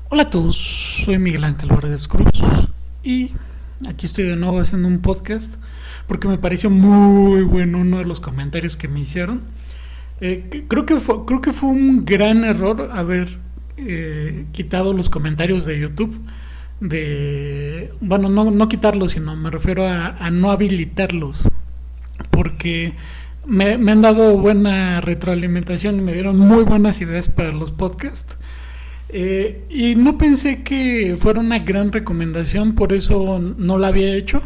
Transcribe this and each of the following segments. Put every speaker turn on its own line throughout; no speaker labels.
Hola a todos, soy Miguel Ángel Vargas Cruz y aquí estoy de nuevo haciendo un podcast porque me pareció muy bueno uno de los comentarios que me hicieron. Creo que fue un gran error haber quitado los comentarios de YouTube. Bueno, no quitarlos, sino me refiero a no habilitarlos porque me han dado buena retroalimentación y me dieron muy buenas ideas para los podcasts. Y no pensé que fuera una gran recomendación, por eso no la había hecho.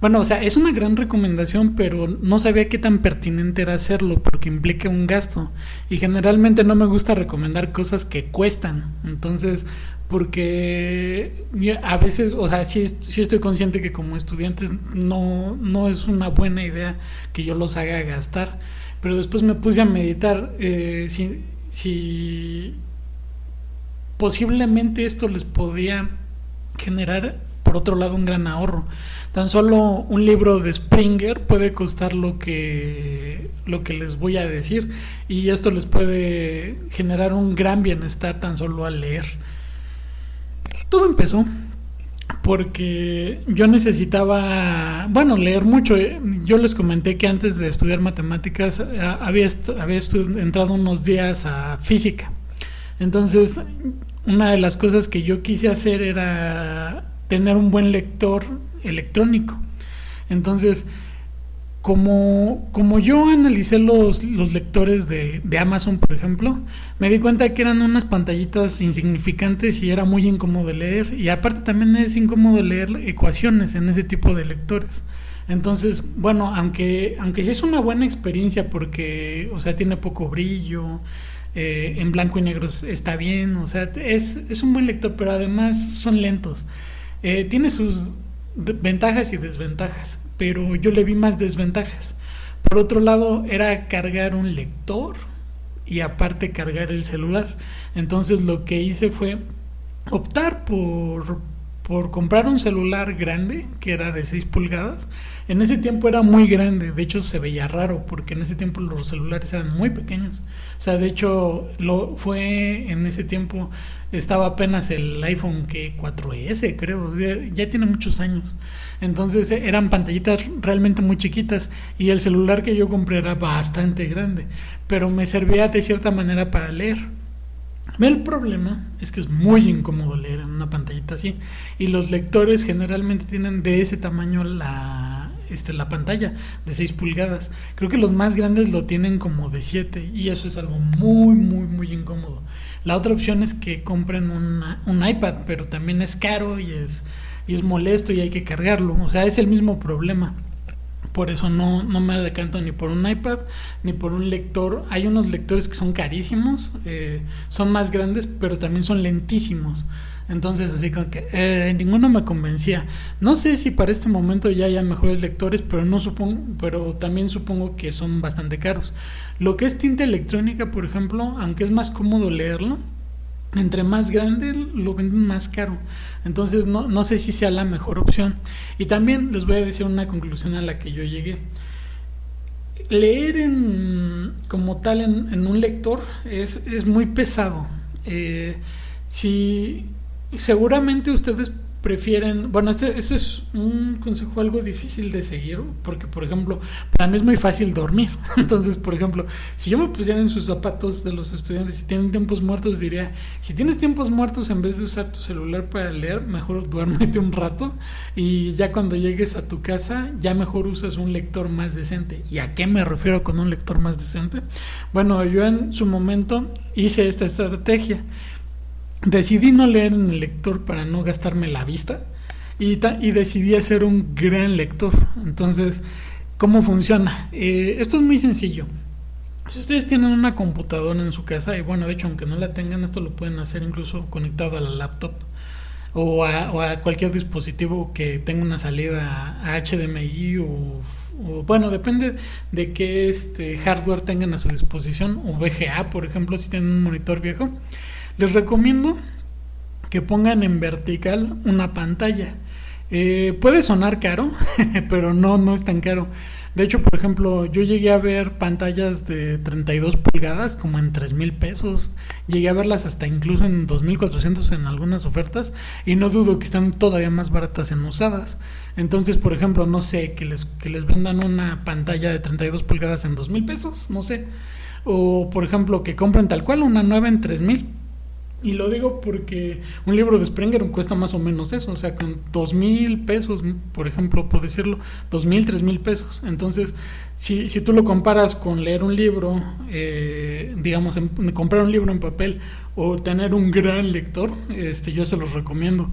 Bueno, o sea, es una gran recomendación, pero no sabía qué tan pertinente era hacerlo porque implica un gasto. Y generalmente no me gusta recomendar cosas que cuestan. Entonces, porque a veces, o sea, sí estoy consciente que como estudiantes no es una buena idea que yo los haga gastar. Pero después me puse a meditar si posiblemente esto les podía generar, por otro lado, un gran ahorro. Tan solo un libro de Springer puede costar lo que les voy a decir, y esto les puede generar un gran bienestar tan solo al leer. Todo empezó porque yo necesitaba, bueno, leer mucho. Yo les comenté que antes de estudiar matemáticas había entrado unos días a física. Entonces, una de las cosas que yo quise hacer era tener un buen lector electrónico. Entonces, como yo analicé los lectores de Amazon, por ejemplo, me di cuenta que eran unas pantallitas insignificantes y era muy incómodo leer. Y aparte también es incómodo leer ecuaciones en ese tipo de lectores. Entonces, bueno, aunque sí es una buena experiencia porque, o sea, tiene poco brillo, en blanco y negro está bien, o sea, es un buen lector, pero además son lentos. Tiene sus ventajas y desventajas, pero yo le vi más desventajas. Por otro lado, era cargar un lector y aparte cargar el celular. Entonces lo que hice fue optar por comprar un celular grande que era de 6 pulgadas. En ese tiempo era muy grande, de hecho se veía raro porque en ese tiempo los celulares eran muy pequeños. O sea, de hecho en ese tiempo estaba apenas el iPhone 4S, creo, ya tiene muchos años. Entonces eran pantallitas realmente muy chiquitas y el celular que yo compré era bastante grande, pero me servía de cierta manera para leer. El problema es que es muy incómodo leer en una pantallita así, y los lectores generalmente tienen de ese tamaño la pantalla de 6 pulgadas. Creo que los más grandes lo tienen como de 7 y eso es algo muy muy muy incómodo. La otra opción es que compren un iPad, pero también es caro y es molesto y hay que cargarlo. O sea, es el mismo problema. Por eso no me decanto ni por un iPad ni por un lector. Hay unos lectores que son carísimos, son más grandes, pero también son lentísimos. Entonces, así como que ninguno me convencía. No sé si para este momento ya haya mejores lectores, pero también supongo que son bastante caros. Lo que es tinta electrónica, por ejemplo, aunque es más cómodo leerlo, entre más grande lo venden más caro. Entonces no sé si sea la mejor opción. Y también les voy a decir una conclusión a la que yo llegué. Leer como tal en un lector es muy pesado. Si seguramente ustedes prefieren, bueno, este es un consejo algo difícil de seguir porque, por ejemplo, para mí es muy fácil dormir. Entonces, por ejemplo, si yo me pusiera en sus zapatos de los estudiantes y tienen tiempos muertos, diría, si tienes tiempos muertos, en vez de usar tu celular para leer, mejor duérmete un rato y ya cuando llegues a tu casa, ya mejor usas un lector más decente. ¿Y a qué me refiero con un lector más decente? Bueno, yo en su momento hice esta estrategia. Decidí no leer en el lector para no gastarme la vista y decidí hacer un gran lector. Entonces, ¿cómo funciona? Esto es muy sencillo. Si ustedes tienen una computadora en su casa, y bueno, de hecho, aunque no la tengan, esto lo pueden hacer incluso conectado a la laptop o a cualquier dispositivo que tenga una salida a HDMI o bueno, depende de qué hardware tengan a su disposición, o VGA, por ejemplo, si tienen un monitor viejo. Les recomiendo que pongan en vertical una pantalla. Puede sonar caro, pero no es tan caro. De hecho, por ejemplo, yo llegué a ver pantallas de 32 pulgadas como en 3,000 pesos. Llegué a verlas hasta incluso en 2,400 en algunas ofertas. Y no dudo que están todavía más baratas en usadas. Entonces, por ejemplo, no sé, que les vendan una pantalla de 32 pulgadas en 2,000 pesos, no sé. O, por ejemplo, que compren tal cual una nueva en 3,000. Y lo digo porque un libro de Springer cuesta más o menos eso, o sea, con 2,000 pesos, por ejemplo, por decirlo, 2,000, 3,000 pesos. Entonces, si tú lo comparas con leer un libro, digamos, comprar un libro en papel o tener un gran lector, yo se los recomiendo,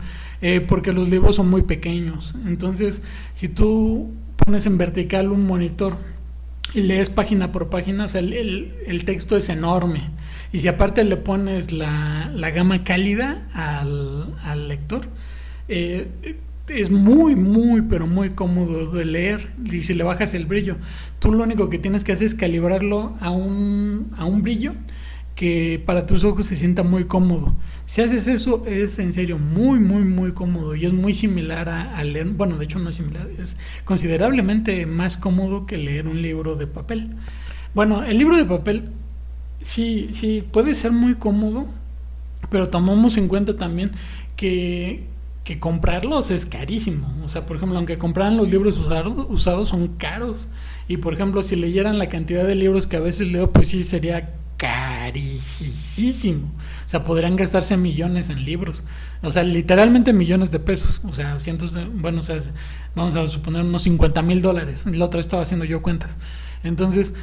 porque los libros son muy pequeños. Entonces, si tú pones en vertical un monitor y lees página por página, o sea, el texto es enorme. Y si aparte le pones la gama cálida al lector, es muy, pero muy cómodo de leer. Y si le bajas el brillo, tú lo único que tienes que hacer es calibrarlo a un brillo que para tus ojos se sienta muy cómodo. Si haces eso, es en serio muy cómodo y es muy similar a leer. Bueno, de hecho no es similar, es considerablemente más cómodo que leer un libro de papel. Bueno, el libro de papel sí puede ser muy cómodo, pero tomamos en cuenta también que comprarlos es carísimo. O sea, por ejemplo, aunque compraran los libros usados son caros. Y por ejemplo, si leyeran la cantidad de libros que a veces leo, pues sí sería carísimo. O sea, podrían gastarse millones en libros. O sea, literalmente millones de pesos. O sea, bueno, o sea, vamos a suponer unos $50,000. La otra vez estaba haciendo yo cuentas. Entonces,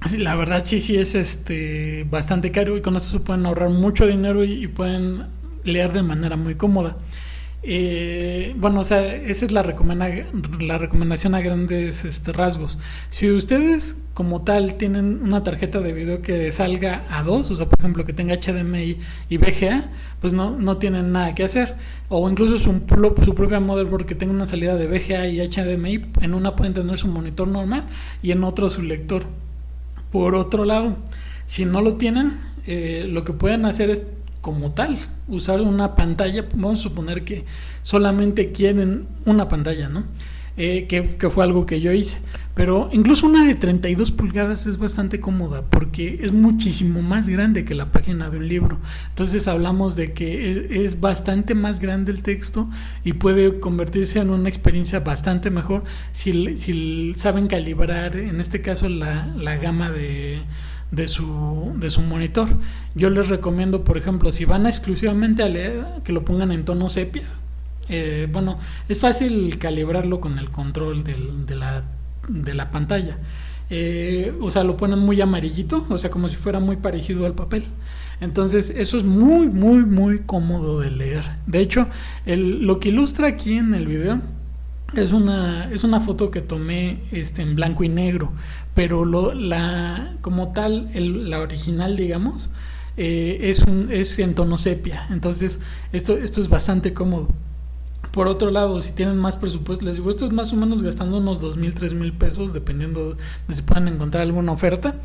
sí, la verdad sí es bastante caro, y con esto se pueden ahorrar mucho dinero y pueden leer de manera muy cómoda. Bueno, o sea, esa es la recomendación a grandes rasgos. Si ustedes como tal tienen una tarjeta de video que salga a dos, o sea, por ejemplo, que tenga HDMI y VGA, pues no tienen nada que hacer. O incluso su propia motherboard que tenga una salida de VGA y HDMI, en una pueden tener su monitor normal y en otro su lector. Por otro lado, si no lo tienen, lo que pueden hacer es, como tal, usar una pantalla. Vamos a suponer que solamente quieren una pantalla, ¿no? Que fue algo que yo hice. Pero incluso una de 32 pulgadas es bastante cómoda porque es muchísimo más grande que la página de un libro. Entonces hablamos de que es bastante más grande el texto y puede convertirse en una experiencia bastante mejor si saben calibrar, en este caso, la gama de su monitor. Yo les recomiendo, por ejemplo, si van exclusivamente a leer, que lo pongan en tono sepia. Bueno, es fácil calibrarlo con el control de la pantalla. O sea, lo ponen muy amarillito, o sea, como si fuera muy parecido al papel. Entonces, eso es muy cómodo de leer. De hecho, lo que ilustra aquí en el video es una foto que tomé en blanco y negro, pero como tal, la original, digamos, es en tono sepia. Entonces, esto es bastante cómodo. Por otro lado, si tienen más presupuesto, les digo, esto es más o menos gastando unos 2,000, 3,000 pesos, dependiendo de si pueden encontrar alguna oferta.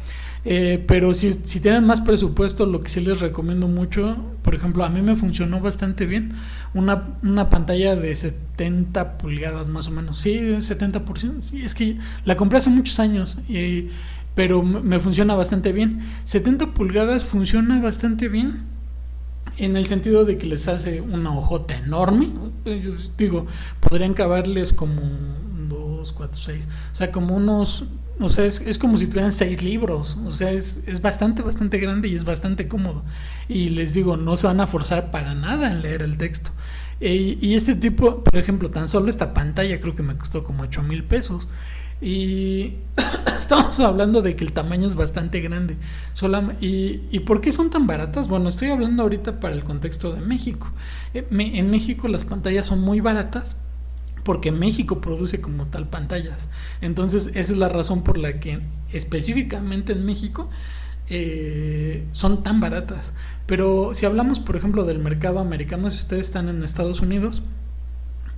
Pero si tienen más presupuesto, lo que sí les recomiendo mucho, por ejemplo, a mí me funcionó bastante bien una pantalla de 70 pulgadas más o menos. Sí, 70%. Sí, es que la compré hace muchos años, pero me funciona bastante bien. 70 pulgadas funciona bastante bien en el sentido de que les hace una hojota enorme. Digo, podrían caberles como 2, 4, 6, o sea, como unos, o sea, es como si tuvieran 6 libros. O sea, es bastante grande y es bastante cómodo, y les digo, no se van a forzar para nada en leer el texto. Y este tipo, por ejemplo, tan solo esta pantalla creo que me costó como 8,000 pesos. Y estamos hablando de que el tamaño es bastante grande. ¿Y por qué son tan baratas? Bueno, estoy hablando ahorita para el contexto de México. En México las pantallas son muy baratas porque México produce como tal pantallas. Entonces esa es la razón por la que específicamente en México son tan baratas. Pero si hablamos, por ejemplo, del mercado americano, si ustedes están en Estados Unidos,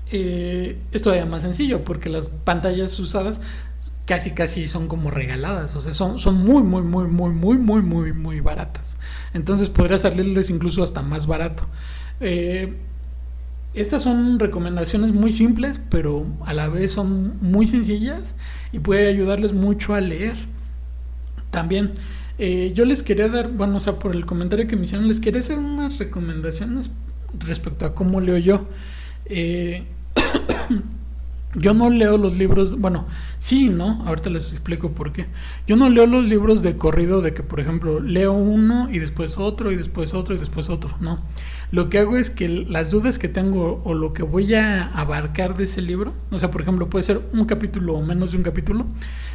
es todavía más sencillo porque las pantallas usadas casi son como regaladas. O sea, son muy baratas. Entonces podría salirles incluso hasta más barato. Estas son recomendaciones muy simples, pero a la vez son muy sencillas y puede ayudarles mucho a leer. También yo les quería dar, bueno, o sea, por el comentario que me hicieron, les quería hacer unas recomendaciones respecto a cómo leo yo. Eh, yo no leo los libros, bueno, sí, ¿no? Ahorita les explico por qué. Yo no leo los libros de corrido de que, por ejemplo, leo uno y después otro y después otro y después otro, no. Lo que hago es que las dudas que tengo o lo que voy a abarcar de ese libro, o sea, por ejemplo, puede ser un capítulo o menos de un capítulo,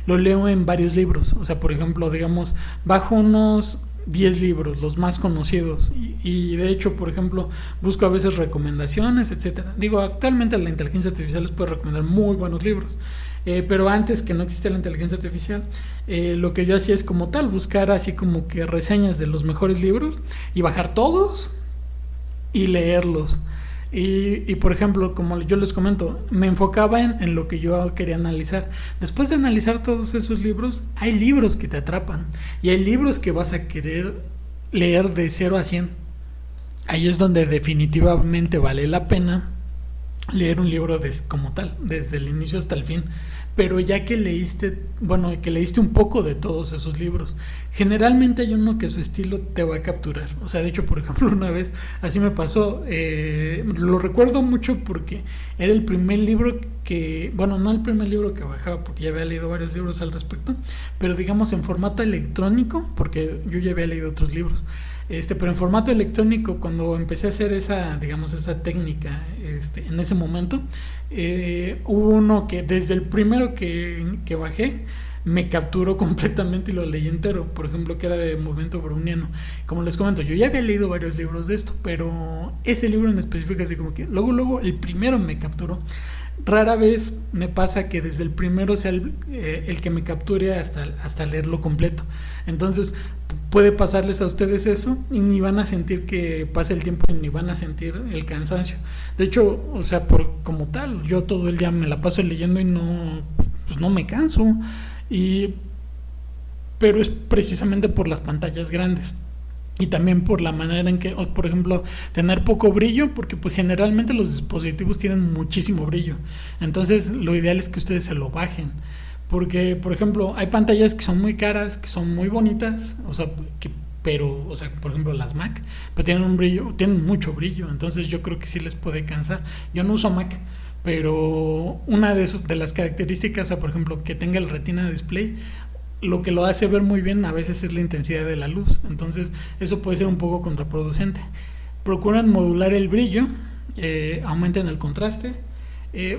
lo leo en varios libros. O sea, por ejemplo, digamos, bajo unos 10 libros, los más conocidos, y de hecho, por ejemplo, busco a veces recomendaciones, etcétera. Digo, actualmente la inteligencia artificial les puede recomendar muy buenos libros, pero antes que no existía la inteligencia artificial, lo que yo hacía es como tal, buscar así como que reseñas de los mejores libros y bajar todos y leerlos. Y por ejemplo, como yo les comento, me enfocaba en lo que yo quería analizar. Después de analizar todos esos libros, hay libros que te atrapan y hay libros que vas a querer leer de 0 a 100. Ahí es donde definitivamente vale la pena leer un libro como tal, desde el inicio hasta el fin. Pero ya que leíste, bueno, que leíste un poco de todos esos libros, generalmente hay uno que su estilo te va a capturar. O sea, de hecho, por ejemplo, una vez así me pasó, lo recuerdo mucho porque era el primer libro que, bueno, no el primer libro que bajaba, porque ya había leído varios libros al respecto, pero digamos en formato electrónico, porque yo ya había leído otros libros. Pero en formato electrónico, cuando empecé a hacer esa, digamos, esa técnica, en ese momento, hubo uno que desde el primero que bajé me capturó completamente y lo leí entero. Por ejemplo, que era de Movimiento Browniano. Como les comento, yo ya había leído varios libros de esto, pero ese libro en específico, así como que luego el primero me capturó. Rara vez me pasa que desde el primero sea el que me capture hasta leerlo completo. Entonces puede pasarles a ustedes eso y ni van a sentir que pase el tiempo y ni van a sentir el cansancio. De hecho, o sea, como tal, yo todo el día me la paso leyendo y no me canso. Pero es precisamente por las pantallas grandes. Y también por la manera en que, por ejemplo, tener poco brillo, porque pues generalmente los dispositivos tienen muchísimo brillo. Entonces lo ideal es que ustedes se lo bajen. Porque, por ejemplo, hay pantallas que son muy caras, que son muy bonitas, o sea, por ejemplo, las Mac, pero tienen mucho brillo. Entonces yo creo que sí les puede cansar. Yo no uso Mac, pero una de las características, o sea, por ejemplo, que tenga el Retina Display, lo que lo hace ver muy bien a veces es la intensidad de la luz. Entonces eso puede ser un poco contraproducente. Procuran modular el brillo, aumenten el contraste,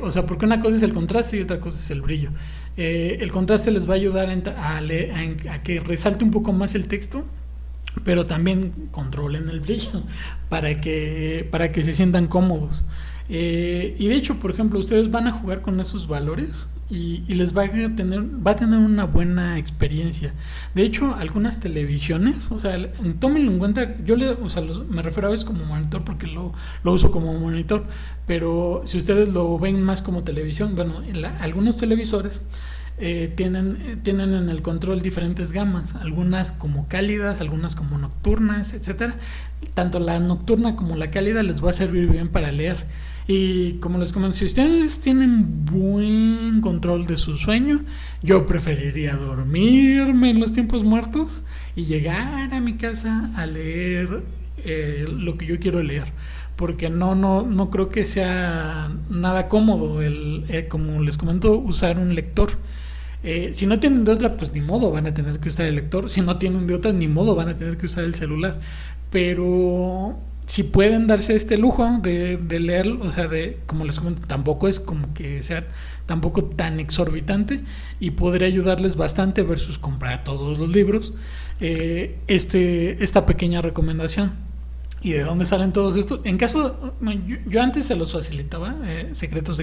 o sea, porque una cosa es el contraste y otra cosa es el brillo. El contraste les va a ayudar a que resalte un poco más el texto, pero también controlen el brillo para que se sientan cómodos. Y de hecho, por ejemplo, ustedes van a jugar con esos valores y les va a tener una buena experiencia. De hecho, algunas televisiones, o sea, tómenlo en cuenta. Me refiero a veces como monitor porque lo uso como monitor, pero si ustedes lo ven más como televisión, bueno, algunos televisores tienen en el control diferentes gamas, algunas como cálidas, algunas como nocturnas, etcétera. Tanto la nocturna como la cálida les va a servir bien para leer. Y como les comento, si ustedes tienen buen control de su sueño, yo preferiría dormirme en los tiempos muertos y llegar a mi casa a leer lo que yo quiero leer, porque no creo que sea nada cómodo como les comento, usar un lector. Si no tienen de otra, pues ni modo, van a tener que usar el lector. Si no tienen de otra, ni modo, van a tener que usar el celular. Pero si pueden darse este lujo de leer, o sea, como les comento, tampoco es como que sea tampoco tan exorbitante y podría ayudarles bastante versus comprar todos los libros. Esta pequeña recomendación. ¿Y de dónde salen todos estos? En caso, yo antes se los facilitaba, secreto,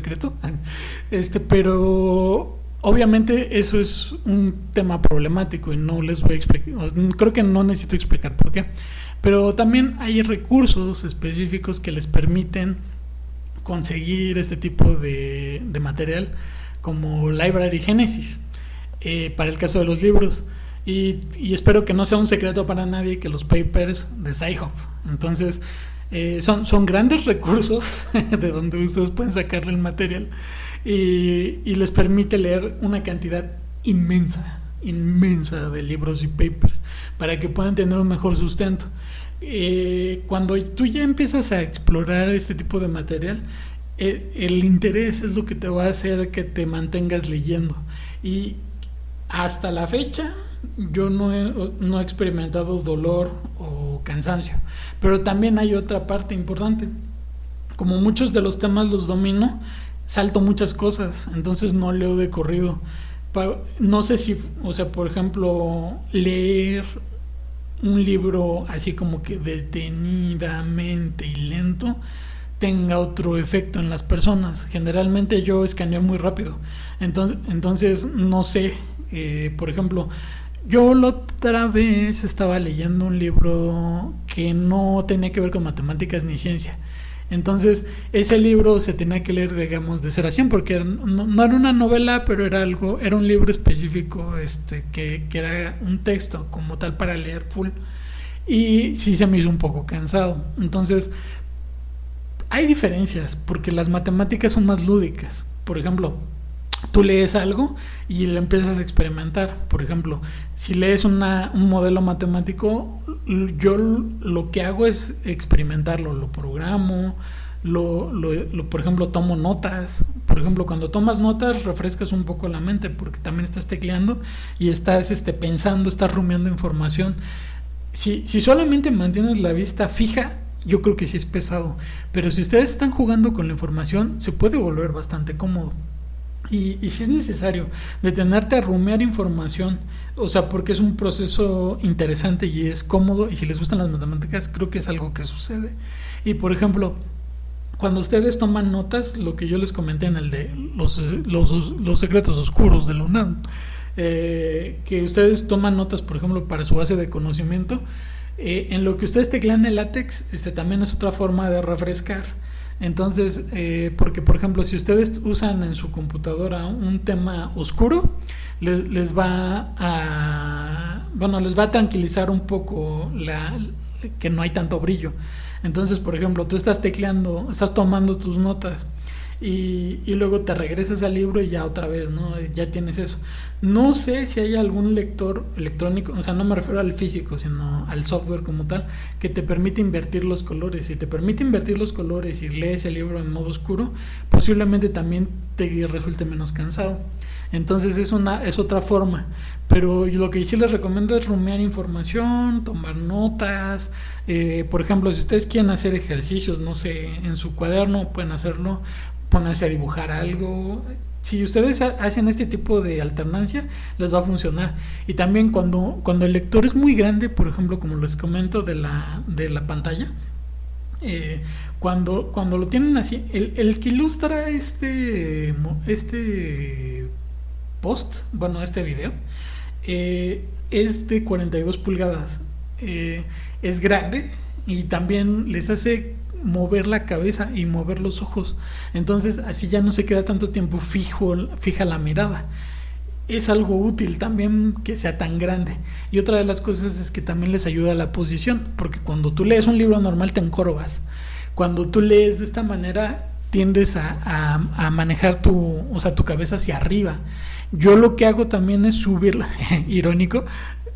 pero obviamente eso es un tema problemático y no les voy a explicar, creo que no necesito explicar por qué. Pero también hay recursos específicos que les permiten conseguir este tipo de material, como Library Genesis, para el caso de los libros. Y espero que no sea un secreto para nadie que los papers de Sci-Hub. Entonces, Son grandes recursos de donde ustedes pueden sacarle el material y les permite leer una cantidad inmensa de libros y papers para que puedan tener un mejor sustento. Cuando tú ya empiezas a explorar este tipo de material, el interés es lo que te va a hacer que te mantengas leyendo. Y hasta la fecha yo no he experimentado dolor o cansancio, pero también hay otra parte importante. Como muchos de los temas los domino, salto muchas cosas, entonces no leo de corrido. No sé si, o sea, por ejemplo, leer un libro así como que detenidamente y lento tenga otro efecto en las personas. Generalmente yo escaneo muy rápido, entonces no sé. Por ejemplo, yo la otra vez estaba leyendo un libro que no tenía que ver con matemáticas ni ciencia. Entonces ese libro se tenía que leer, digamos, de 0 a 100 porque no era una novela, pero era un libro específico, que era un texto como tal para leer full, y sí se me hizo un poco cansado. Entonces hay diferencias porque las matemáticas son más lúdicas. Por ejemplo, tú lees algo y lo empiezas a experimentar. Por ejemplo, si lees un modelo matemático, yo lo que hago es experimentarlo, lo programo, por ejemplo, tomo notas. Por ejemplo, cuando tomas notas refrescas un poco la mente porque también estás tecleando y estás pensando, estás rumiando información. Si solamente mantienes la vista fija, yo creo que sí es pesado, pero si ustedes están jugando con la información se puede volver bastante cómodo. Y si es necesario detenerte a rumiar información, o sea, porque es un proceso interesante y es cómodo, y si les gustan las matemáticas, creo que es algo que sucede. Y por ejemplo, cuando ustedes toman notas, lo que yo les comenté en el de los secretos oscuros de la UNAM, que ustedes toman notas, por ejemplo, para su base de conocimiento, en lo que ustedes teclean el látex, también es otra forma de refrescar. Entonces, porque por ejemplo, si ustedes usan en su computadora un tema oscuro, les va a tranquilizar un poco que no hay tanto brillo. Entonces, por ejemplo, tú estás tecleando, estás tomando tus notas y luego te regresas al libro y ya otra vez, ¿no? Ya tienes eso. No sé si hay algún lector electrónico, o sea, no me refiero al físico, sino al software como tal, que te permite invertir los colores. Si te permite invertir los colores y lees el libro en modo oscuro, posiblemente también te resulte menos cansado. Entonces es otra forma. Pero lo que sí les recomiendo es rumiar información, tomar notas. Por ejemplo, si ustedes quieren hacer ejercicios, no sé, en su cuaderno pueden hacerlo, ponerse a dibujar algo. Si ustedes hacen este tipo de alternancia, les va a funcionar. Y también cuando el lector es muy grande, por ejemplo, como les comento de la pantalla, cuando lo tienen así, el que ilustra este post, bueno, este video, es de 42 pulgadas. Es grande y también les hace mover la cabeza y mover los ojos. Entonces así ya no se queda tanto tiempo fija la mirada. Es algo útil también que sea tan grande. Y otra de las cosas es que también les ayuda a la posición, porque cuando tú lees un libro normal te encorvas. Cuando tú lees de esta manera tiendes a manejar tu cabeza hacia arriba. Yo lo que hago también es subirla, irónico,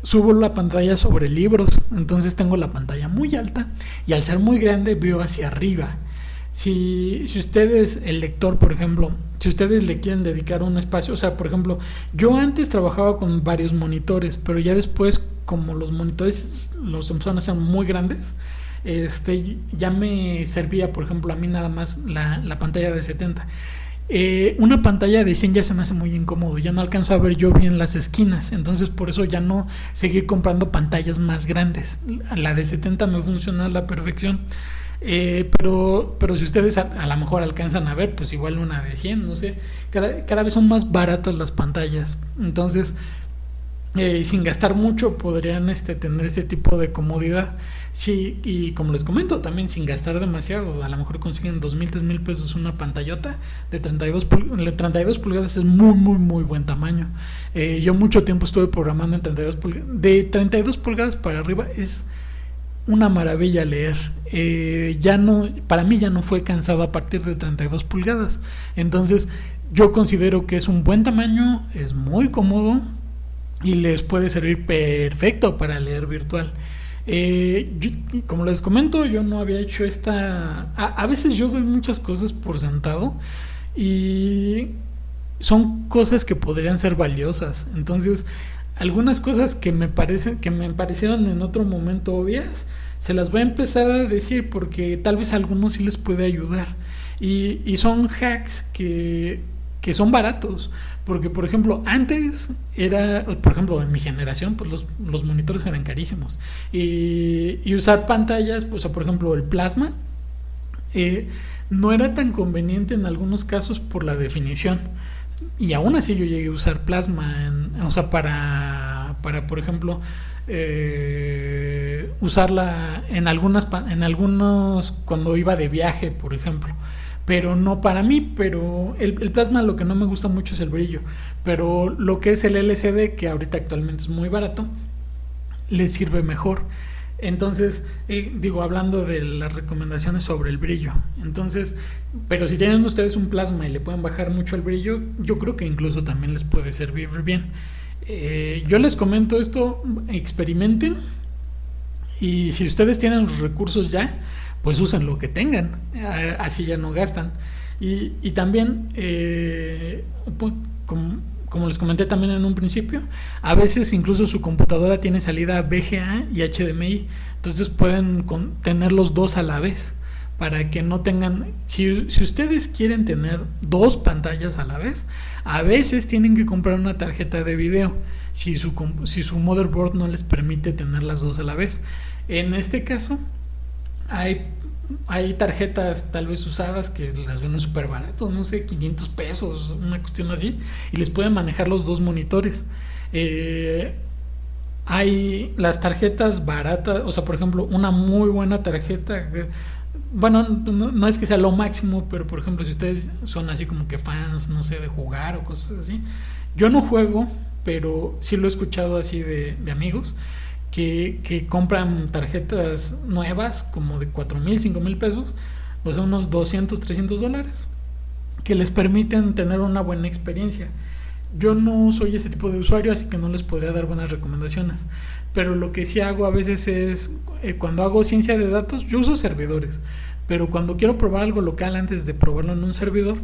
subo la pantalla sobre libros, entonces tengo la pantalla muy alta y al ser muy grande veo hacia arriba. Si ustedes, el lector, por ejemplo, si ustedes le quieren dedicar un espacio, o sea, por ejemplo, yo antes trabajaba con varios monitores, pero ya después, como los monitores los empezaron a hacer muy grandes, ya me servía, por ejemplo, a mí nada más la pantalla de 70. Una pantalla de 100 ya se me hace muy incómodo, ya no alcanzo a ver yo bien las esquinas, entonces por eso ya no seguir comprando pantallas más grandes. La de 70 me funciona a la perfección, pero si ustedes a lo mejor alcanzan a ver, pues igual una de 100, no sé, cada vez son más baratas las pantallas, entonces sin gastar mucho podrían tener este tipo de comodidad. Sí, y como les comento, también sin gastar demasiado, a lo mejor consiguen 2,000, 3,000 pesos una pantallota de 32 pulgadas. Es muy, muy, muy buen tamaño. Yo mucho tiempo estuve programando en 32 pulgadas. De 32 pulgadas para arriba es una maravilla leer. Ya no, para mí ya no fue cansado a partir de 32 pulgadas. Entonces, yo considero que es un buen tamaño, es muy cómodo y les puede servir perfecto para leer virtual. Como les comento, yo no había hecho esta... A veces yo doy muchas cosas por sentado y son cosas que podrían ser valiosas. Entonces, algunas cosas que me parecieron en otro momento obvias, se las voy a empezar a decir porque tal vez a algunos sí les puede ayudar. Y son hacks que son baratos. Porque, por ejemplo, antes por ejemplo, en mi generación, pues los monitores eran carísimos. Y usar pantallas, pues, por ejemplo, el plasma, no era tan conveniente en algunos casos por la definición. Y aún así yo llegué a usar plasma, o sea, para por ejemplo, usarla en algunos cuando iba de viaje, por ejemplo. Pero no para mí, pero el plasma lo que no me gusta mucho es el brillo. Pero lo que es el LCD, que ahorita actualmente es muy barato, le sirve mejor. Entonces, hablando de las recomendaciones sobre el brillo. Entonces, pero si tienen ustedes un plasma y le pueden bajar mucho el brillo, yo creo que incluso también les puede servir bien. Yo les comento esto, experimenten. Y si ustedes tienen los recursos ya, pues usen lo que tengan, así ya no gastan. Y también, como les comenté también en un principio, a veces incluso su computadora tiene salida VGA y HDMI, entonces pueden tener los dos a la vez, para que no tengan... Si ustedes quieren tener dos pantallas a la vez, a veces tienen que comprar una tarjeta de video, si su motherboard no les permite tener las dos a la vez. En este caso, hay tarjetas tal vez usadas que las venden súper baratos, no sé, 500 pesos, una cuestión así, y les pueden manejar los dos monitores. Hay las tarjetas baratas, o sea, por ejemplo, una muy buena tarjeta, bueno, no es que sea lo máximo, pero por ejemplo, si ustedes son así como que fans, no sé, de jugar o cosas así, yo no juego, pero sí lo he escuchado así de amigos que compran tarjetas nuevas como de 4,000, 5,000 pesos, o sea, unos 200, 300 dólares, que les permiten tener una buena experiencia. Yo no soy ese tipo de usuario, así que no les podría dar buenas recomendaciones, pero lo que sí hago a veces es, cuando hago ciencia de datos, yo uso servidores, pero cuando quiero probar algo local antes de probarlo en un servidor,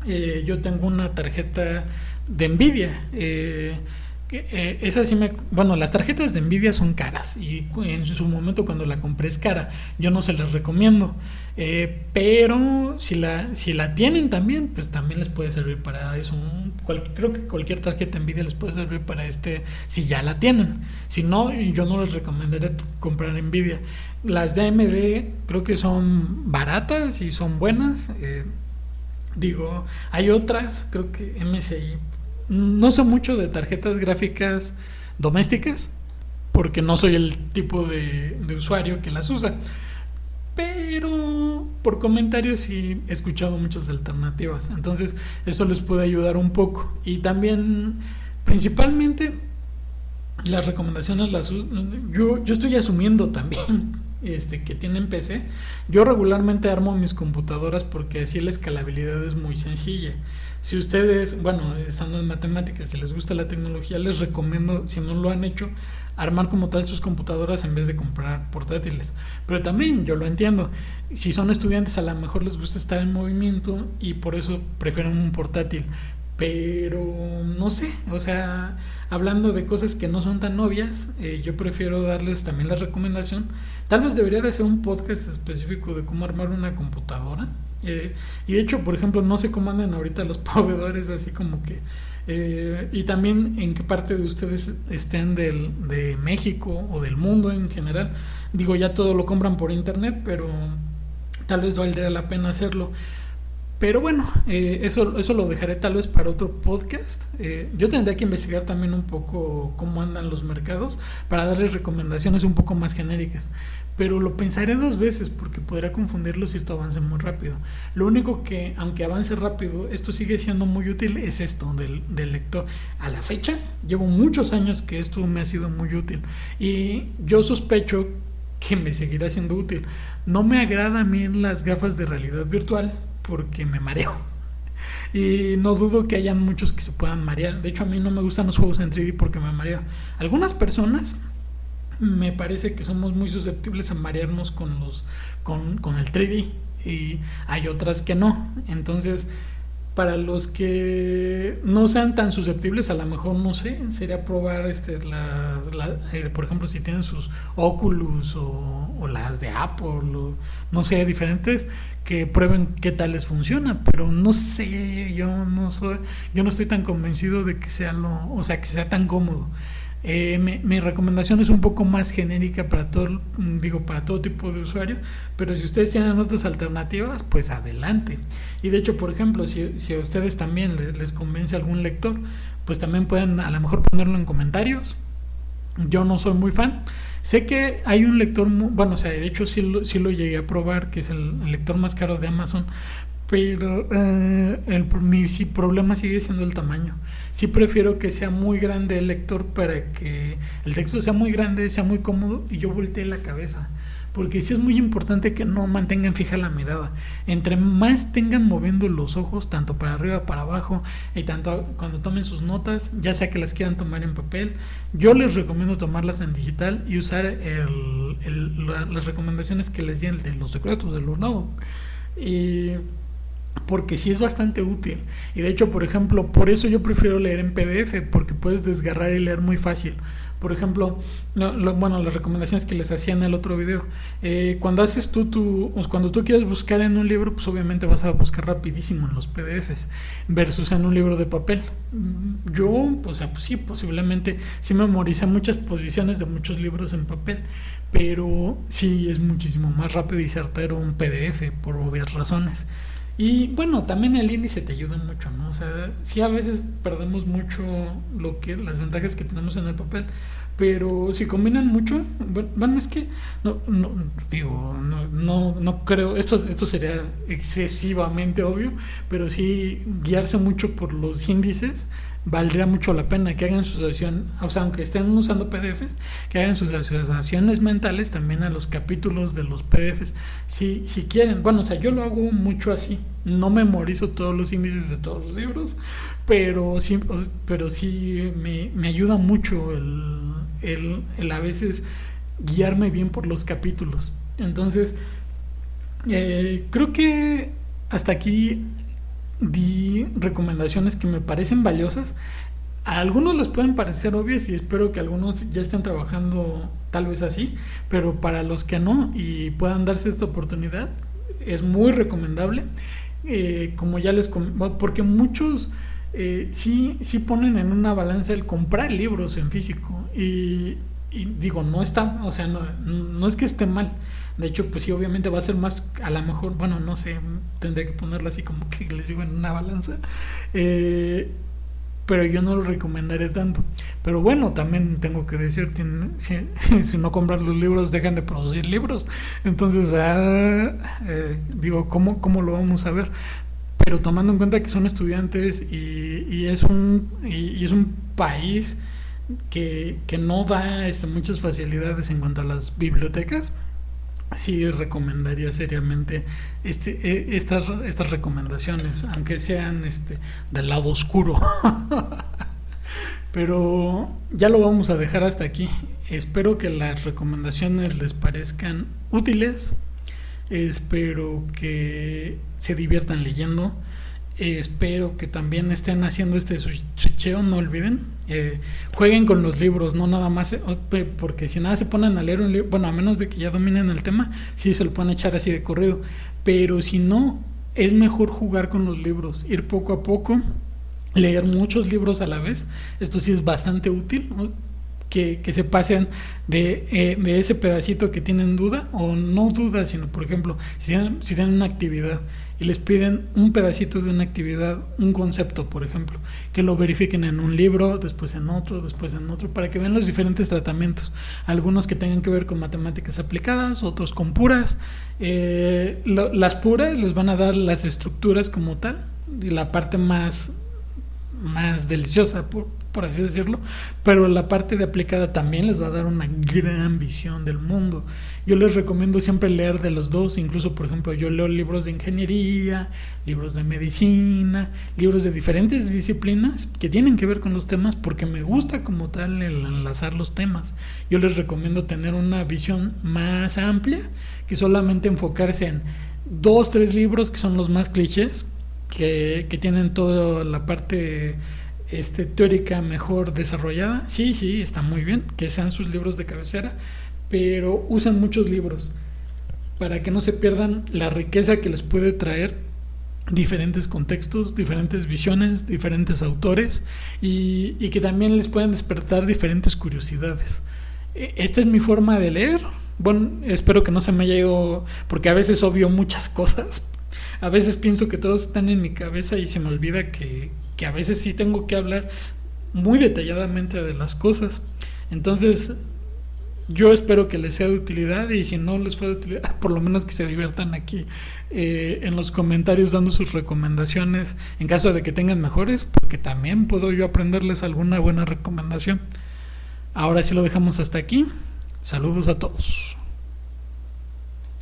yo tengo una tarjeta de Nvidia, esa sí bueno, las tarjetas de Nvidia son caras y en su momento cuando la compré es cara, yo no se las recomiendo, pero si la tienen también, pues también les puede servir para eso. Creo que cualquier tarjeta Nvidia les puede servir para si ya la tienen. Si no, yo no les recomendaría comprar Nvidia. Las de AMD creo que son baratas y son buenas. Hay otras, creo que MSI. No sé mucho de tarjetas gráficas domésticas porque no soy el tipo de usuario que las usa, pero por comentarios sí he escuchado muchas alternativas, entonces esto les puede ayudar un poco. Y también, principalmente, las recomendaciones yo estoy asumiendo también que tienen PC. Yo regularmente armo mis computadoras porque así la escalabilidad es muy sencilla. Si ustedes, bueno, estando en matemáticas, si les gusta la tecnología, les recomiendo, si no lo han hecho, armar como tal sus computadoras en vez de comprar portátiles. Pero también yo lo entiendo, si son estudiantes a lo mejor les gusta estar en movimiento y por eso prefieren un portátil. Pero no sé, o sea, hablando de cosas que no son tan obvias, yo prefiero darles también la recomendación. Tal vez debería de hacer un podcast específico de cómo armar una computadora. Y de hecho, por ejemplo, no sé cómo andan ahorita los proveedores, así como que y también en qué parte de ustedes estén de México o del mundo en general. Ya todo lo compran por internet, pero tal vez valdría la pena hacerlo. Pero bueno, eso lo dejaré tal vez para otro podcast. Yo tendría que investigar también un poco cómo andan los mercados para darles recomendaciones un poco más genéricas. Pero lo pensaré dos veces porque podría confundirlo si esto avanza muy rápido. Lo único que, aunque avance rápido, esto sigue siendo muy útil, es esto del lector. A la fecha, llevo muchos años que esto me ha sido muy útil. Y yo sospecho que me seguirá siendo útil. No me agrada a mí las gafas de realidad virtual porque me mareo. Y no dudo que hayan muchos que se puedan marear. De hecho, a mí no me gustan los juegos en 3D porque me mareo. Algunas personas me parece que somos muy susceptibles a marearnos con el 3D y hay otras que no. Entonces, para los que no sean tan susceptibles, a lo mejor, no sé, sería probar por ejemplo, si tienen sus Oculus o las de Apple, o, no sé, diferentes, que prueben qué tal les funciona. Pero no sé, yo no estoy tan convencido de que sea que sea tan cómodo. Mi recomendación es un poco más genérica para todo tipo de usuario, pero si ustedes tienen otras alternativas, pues adelante. Y de hecho, por ejemplo, si a ustedes también les convence algún lector, pues también pueden a lo mejor ponerlo en comentarios. Yo no soy muy fan. Sé que hay un lector, bueno, o sea, de hecho sí lo llegué a probar, que es el lector más caro de Amazon, pero mi problema sigue siendo el tamaño. Sí prefiero que sea muy grande el lector para que el texto sea muy grande, sea muy cómodo y yo voltee la cabeza. Porque sí es muy importante que no mantengan fija la mirada. Entre más tengan moviendo los ojos, tanto para arriba, para abajo, y tanto cuando tomen sus notas, ya sea que las quieran tomar en papel, yo les recomiendo tomarlas en digital y usar las recomendaciones que les di de los secretos del Urnado. Porque sí es bastante útil. Y de hecho, por ejemplo, por eso yo prefiero leer en PDF, porque puedes desgarrar y leer muy fácil. Por ejemplo, las recomendaciones que les hacía en el otro video, cuando haces cuando tú quieres buscar en un libro, pues obviamente vas a buscar rapidísimo en los PDFs versus en un libro de papel. Yo, o sea, pues sí, posiblemente sí memoricé muchas posiciones de muchos libros en papel, pero sí es muchísimo más rápido y certero un PDF por obvias razones. Y bueno, también el índice te ayuda mucho, ¿no? O sea, sí a veces perdemos mucho las ventajas que tenemos en el papel, pero si combinan mucho, bueno, es que no creo, esto sería excesivamente obvio, pero sí guiarse mucho por los índices valdría mucho la pena que hagan su asociación, o sea, aunque estén usando PDFs, que hagan sus asociaciones mentales también a los capítulos de los PDFs, si quieren. Bueno, o sea, yo lo hago mucho así, no memorizo todos los índices de todos los libros, pero sí me ayuda mucho el a veces guiarme bien por los capítulos. Entonces, creo que hasta aquí di recomendaciones que me parecen valiosas. A algunos les pueden parecer obvias y espero que algunos ya estén trabajando tal vez así, pero para los que no y puedan darse esta oportunidad, es muy recomendable. Como ya porque muchos sí ponen en una balanza el comprar libros en físico y digo, no está, o sea, no es que esté mal. De hecho, pues sí, obviamente va a ser más, a lo mejor, bueno, no sé, tendré que ponerlo así como que les digo en una balanza, pero yo no lo recomendaré tanto. Pero bueno, también tengo que decir, si no compran los libros, dejan de producir libros. Entonces, digo, ¿cómo lo vamos a ver? Pero tomando en cuenta que son estudiantes y es un país que no da muchas facilidades en cuanto a las bibliotecas, sí recomendaría seriamente estas recomendaciones, aunque sean del lado oscuro. Pero ya lo vamos a dejar hasta aquí. Espero que las recomendaciones les parezcan útiles. Espero que se diviertan leyendo. Espero que también estén haciendo switcheo, no olviden. Jueguen con los libros, no nada más, porque si nada se ponen a leer un libro, bueno, a menos de que ya dominen el tema, sí se lo pueden echar así de corrido. Pero si no, es mejor jugar con los libros, ir poco a poco, leer muchos libros a la vez. Esto sí es bastante útil, ¿no? Que se pasen de ese pedacito que tienen duda, o no duda, sino por ejemplo, si tienen una actividad y les piden un pedacito de una actividad, un concepto, por ejemplo, que lo verifiquen en un libro, después en otro, para que vean los diferentes tratamientos, algunos que tengan que ver con matemáticas aplicadas, otros con puras. Las puras les van a dar las estructuras como tal, y la parte más más deliciosa, por así decirlo, pero la parte de aplicada también les va a dar una gran visión del mundo. Yo les recomiendo siempre leer de los dos, incluso por ejemplo yo leo libros de ingeniería, libros de medicina, libros de diferentes disciplinas que tienen que ver con los temas, porque me gusta como tal el enlazar los temas. Yo les recomiendo tener una visión más amplia que solamente enfocarse en 2, 3 libros que son los más clichés, que tienen toda la parte teórica mejor desarrollada. Sí, está muy bien que sean sus libros de cabecera, pero usan muchos libros para que no se pierdan la riqueza que les puede traer diferentes contextos, diferentes visiones, diferentes autores, y que también les pueden despertar diferentes curiosidades. Esta es mi forma de leer. Bueno, espero que no se me haya ido, porque a veces obvio muchas cosas. A veces pienso que todos están en mi cabeza y se me olvida que a veces sí tengo que hablar muy detalladamente de las cosas. Entonces, yo espero que les sea de utilidad, y si no les fue de utilidad, por lo menos que se diviertan aquí en los comentarios dando sus recomendaciones en caso de que tengan mejores, porque también puedo yo aprenderles alguna buena recomendación. Ahora sí lo dejamos hasta aquí. Saludos a todos.